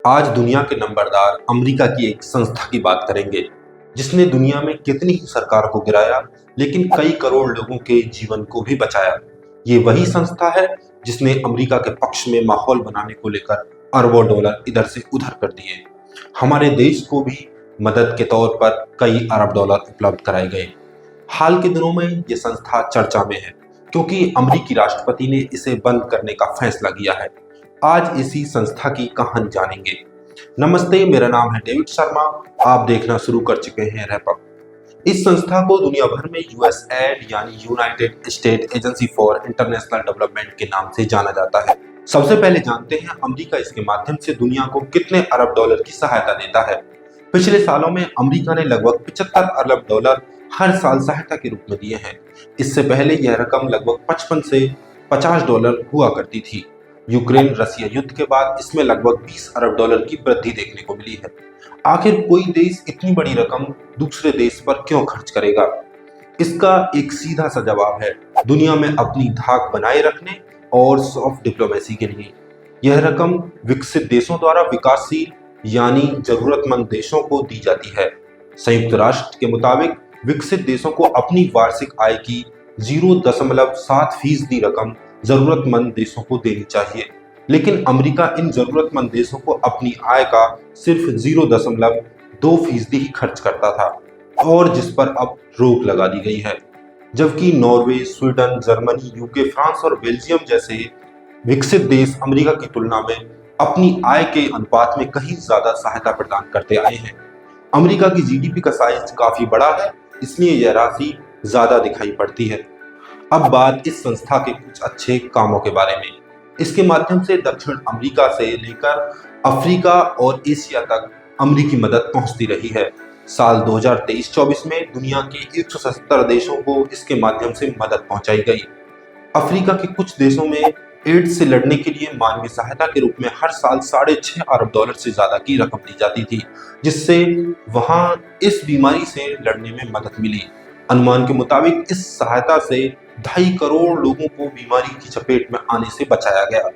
आज दुनिया के नंबरदार अमेरिका की एक संस्था की बात करेंगे जिसने दुनिया में कितनी ही सरकार को गिराया लेकिन कई करोड़ लोगों के जीवन को भी बचाया। ये वही संस्था है जिसने अमेरिका के पक्ष में माहौल बनाने को लेकर अरबों डॉलर इधर से उधर कर दिए। हमारे देश को भी मदद के तौर पर कई अरब डॉलर उपलब्ध कराए गए। हाल के दिनों में ये संस्था चर्चा में है क्योंकि अमेरिकी राष्ट्रपति ने इसे बंद करने का फैसला किया है। आज इसी संस्था की कहानी जानेंगे। नमस्ते, मेरा नाम है डेविड शर्मा। आप देखना शुरू कर चुके हैं रैपअप। इस संस्था को दुनिया भर में यूएसएड यानी United state agency for international development के नाम से जाना जाता है। सबसे पहले जानते हैं अमेरिका इसके माध्यम से दुनिया को कितने अरब डॉलर की सहायता देता है। पिछले सालों में अमेरिका ने लगभग 75 अरब डॉलर हर साल सहायता के रूप में दिए हैं। इससे पहले यह रकम लगभग 55 से 50 डॉलर हुआ करती थी। यूक्रेन रसिया युद्ध के बाद इसमें लगभग 20 अरब डॉलर की वृद्धि देखने को मिली है। आखिर कोई देश इतनी बड़ी रकम दूसरे देश पर क्यों खर्च करेगा? इसका एक सीधा सा जवाब है दुनिया में अपनी धाक बनाए रखने और सॉफ्ट डिप्लोमेसी के लिए। यह रकम विकसित देशों द्वारा विकासशील यानी जरूरतमंद देशों को दी जाती है। संयुक्त राष्ट्र के मुताबिक विकसित देशों को अपनी वार्षिक आय की 0.7% रकम जरूरतमंद देशों को देनी चाहिए, लेकिन अमेरिका इन जरूरतमंद देशों को अपनी आय का सिर्फ 0.2% ही खर्च करता था और जिस पर अब रोक लगा दी गई है। जबकि Norway, Sweden, Germany, UK, France और बेल्जियम जैसे विकसित देश अमेरिका की तुलना में अपनी आय के अनुपात में कहीं ज्यादा सहायता प्रदान करते आए हैं। अमेरिका की जीडीपी का साइज काफी बड़ा है, इसलिए यह राशि ज्यादा दिखाई पड़ती है। अब बात इस संस्था के कुछ अच्छे कामों के बारे में। इसके माध्यम से दक्षिण अमेरिका से लेकर अफ्रीका और एशिया तक अमेरिकी मदद पहुंचती रही है। साल 2023-24 में दुनिया के 170 देशों को इसके माध्यम से मदद पहुंचाई गई। अफ्रीका के कुछ देशों में एड्स से लड़ने के लिए मानवीय सहायता के रूप में हर साल 6.5 अरब डॉलर से ज्यादा की रकम दी जाती थी, जिससे वहां इस बीमारी से लड़ने में मदद मिली। अनुमान के मुताबिक इस सहायता से 2.5 करोड़ लोगों को बीमारी की चपेट में आने से बचाया गया।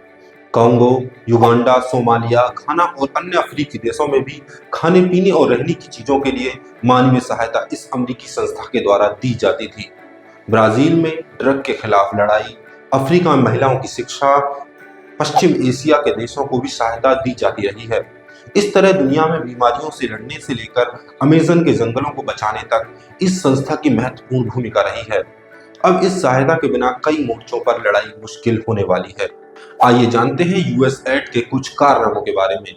कांगो, युगांडा, सोमालिया, घाना और अन्य अफ्रीकी देशों में भी खाने पीने और रहने की चीजों के लिए मानवीय सहायता इस अमेरिकी संस्था के द्वारा दी जाती थी। ब्राजील में ड्रग के खिलाफ लड़ाई, अफ्रीका में महिलाओं की शिक्षा, पश्चिम एशिया के देशों को भी सहायता दी जाती रही है। इस तरह दुनिया में बीमारियों से लड़ने से लेकर अमेज़न के जंगलों को बचाने तक इस संस्था की महत्वपूर्ण भूमिका रही है। अब इस सहायता के बिना कई मोर्चों पर लड़ाई मुश्किल होने वाली है। आइए जानते हैं यूएसएड के कुछ कारनामों के बारे में।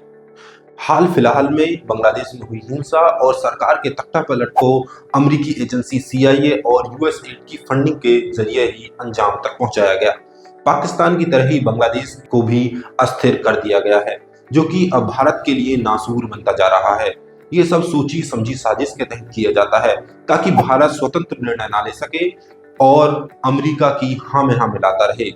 हाल फिलहाल में बांग्लादेश में हुई हिंसा और सरकार के तख्तापलट को अमेरिकी एजेंसी CIA और यूएसएड की फंडिंग के जरिए ही अंजाम तक पहुंचाया गया। पाकिस्तान की तरह ही बांग्लादेश को भी अस्थिर कर दिया गया है, जो कि अब भारत के लिए नासूर बनता जा रहा है। ये सब सोची समझी साजिश के तहत किया जाता है ताकि भारत स्वतंत्र निर्णय ना ले सके और अमेरिका की हाँ में हाँ मिलाता रहे।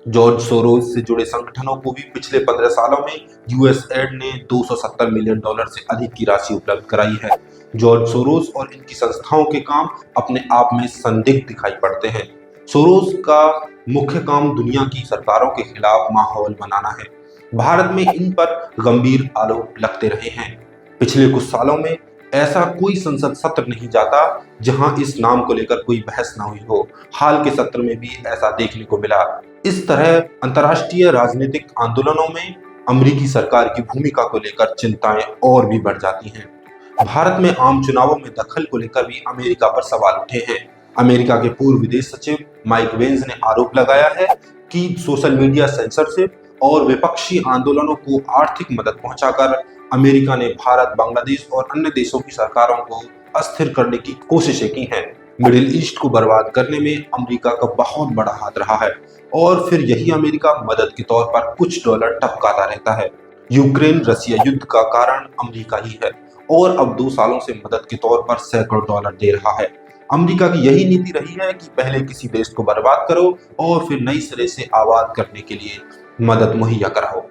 जॉर्ज सोरोस से जुड़े संगठनों को भी पिछले 15 सालों में यूएसएड ने 270 मिलियन डॉलर से अधिक की राशि उपलब्ध कराई है। जॉर्ज सोरोस और इनकी संस्थाओं के काम अपने आप में संदिग्ध दिखाई पड़ते हैं। सोरोस का मुख्य काम दुनिया की सरकारों के खिलाफ माहौल बनाना है। भारत में इन पर गंभीर आरोप लगते रहे हैं। पिछले कुछ सालों में ऐसा कोई संसद सत्र नहीं जाता जहां इस नाम को लेकर कोई बहस ना हुई हो। हाल के सत्र में भी ऐसा देखने को मिला। इस तरह अंतर्राष्ट्रीय राजनीतिक आंदोलनों में अमेरिकी सरकार की भूमिका को लेकर चिंताएं और भी बढ़ जाती हैं। भारत में आम चुनावों में दखल को लेकर भी अमेरिका पर सवाल उठे हैं। अमेरिका के पूर्व विदेश सचिव माइक वेंस ने आरोप लगाया है कि सोशल मीडिया सेंसरशिप और विपक्षी आंदोलनों को आर्थिक मदद पहुंचाकर अमेरिका ने भारत, बांग्लादेश और अन्य देशों की सरकारों को अस्थिर करने की कोशिशें की हैं। मिडिल ईस्ट को बर्बाद करने में अमेरिका का बहुत बड़ा हाथ रहा है और फिर यही अमेरिका मदद के तौर पर कुछ डॉलर टपकाता रहता है। यूक्रेन रसिया युद्ध का कारण अमेरिका ही है और अब 2 सालों से मदद के तौर पर सैकड़ों डॉलर दे रहा है। अमेरिका की यही नीति रही है कि पहले किसी देश को बर्बाद करो और फिर नई सिरे से आबाद करने के लिए मदद मुहैया कराओ।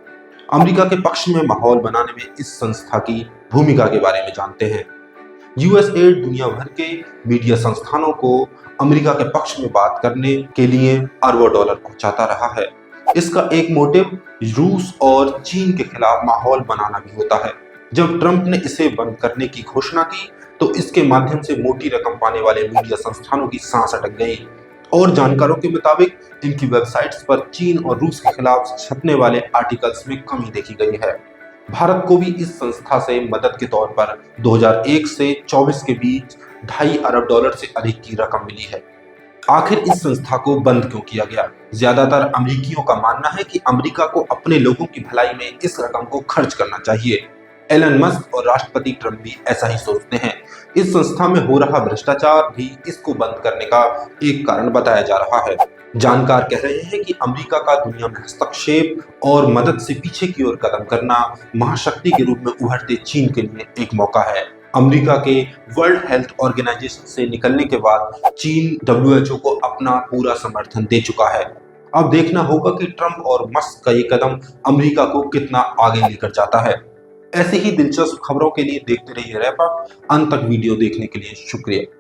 अमेरिका के पक्ष में माहौल बनाने में इस संस्था की भूमिका के बारे में जानते हैं। यूएसएड दुनिया भर के मीडिया संस्थानों को अमेरिका के पक्ष में बात करने के लिए अरबों डॉलर पहुंचाता रहा है। इसका एक मोटिव रूस और चीन के खिलाफ माहौल बनाना भी होता है। जब ट्रंप ने इसे बंद करने की घोषणा की तो इसके माध्यम से मोटी रकम पाने वाले मीडिया संस्थानों की सांस अटक गई और जानकारों के मुताबिक इनकी वेबसाइट्स पर चीन और रूस के खिलाफ छपने वाले आर्टिकल्स में कमी देखी गई है। भारत को भी इस संस्था से मदद के तौर पर 2001 से 24 के बीच $2.5 अरब से अधिक की रकम मिली है। आखिर इस संस्था को बंद क्यों किया गया? ज्यादातर अमेरिकियों का मानना है कि अमेरिका को अपने लोगों की भलाई में इस रकम को खर्च करना चाहिए। एलन मस्क और राष्ट्रपति ट्रंप भी ऐसा ही सोचते हैं। इस संस्था में हो रहा भ्रष्टाचार भी इसको बंद करने का एक कारण बताया जा रहा है। जानकार कह रहे हैं कि अमेरिका का दुनिया में हस्तक्षेप और मदद से पीछे की ओर कदम करना महाशक्ति के रूप में उभरते चीन के लिए एक मौका है। अमेरिका के वर्ल्ड हेल्थ ऑर्गेनाइजेशन से निकलने के बाद चीन WHO को अपना पूरा समर्थन दे चुका है। अब देखना होगा कि ट्रंप और मस्क का ये कदम अमेरिका को कितना आगे लेकर जाता है। ऐसे ही दिलचस्प खबरों के लिए देखते रहिए रैप अप। अंत तक वीडियो देखने के लिए शुक्रिया।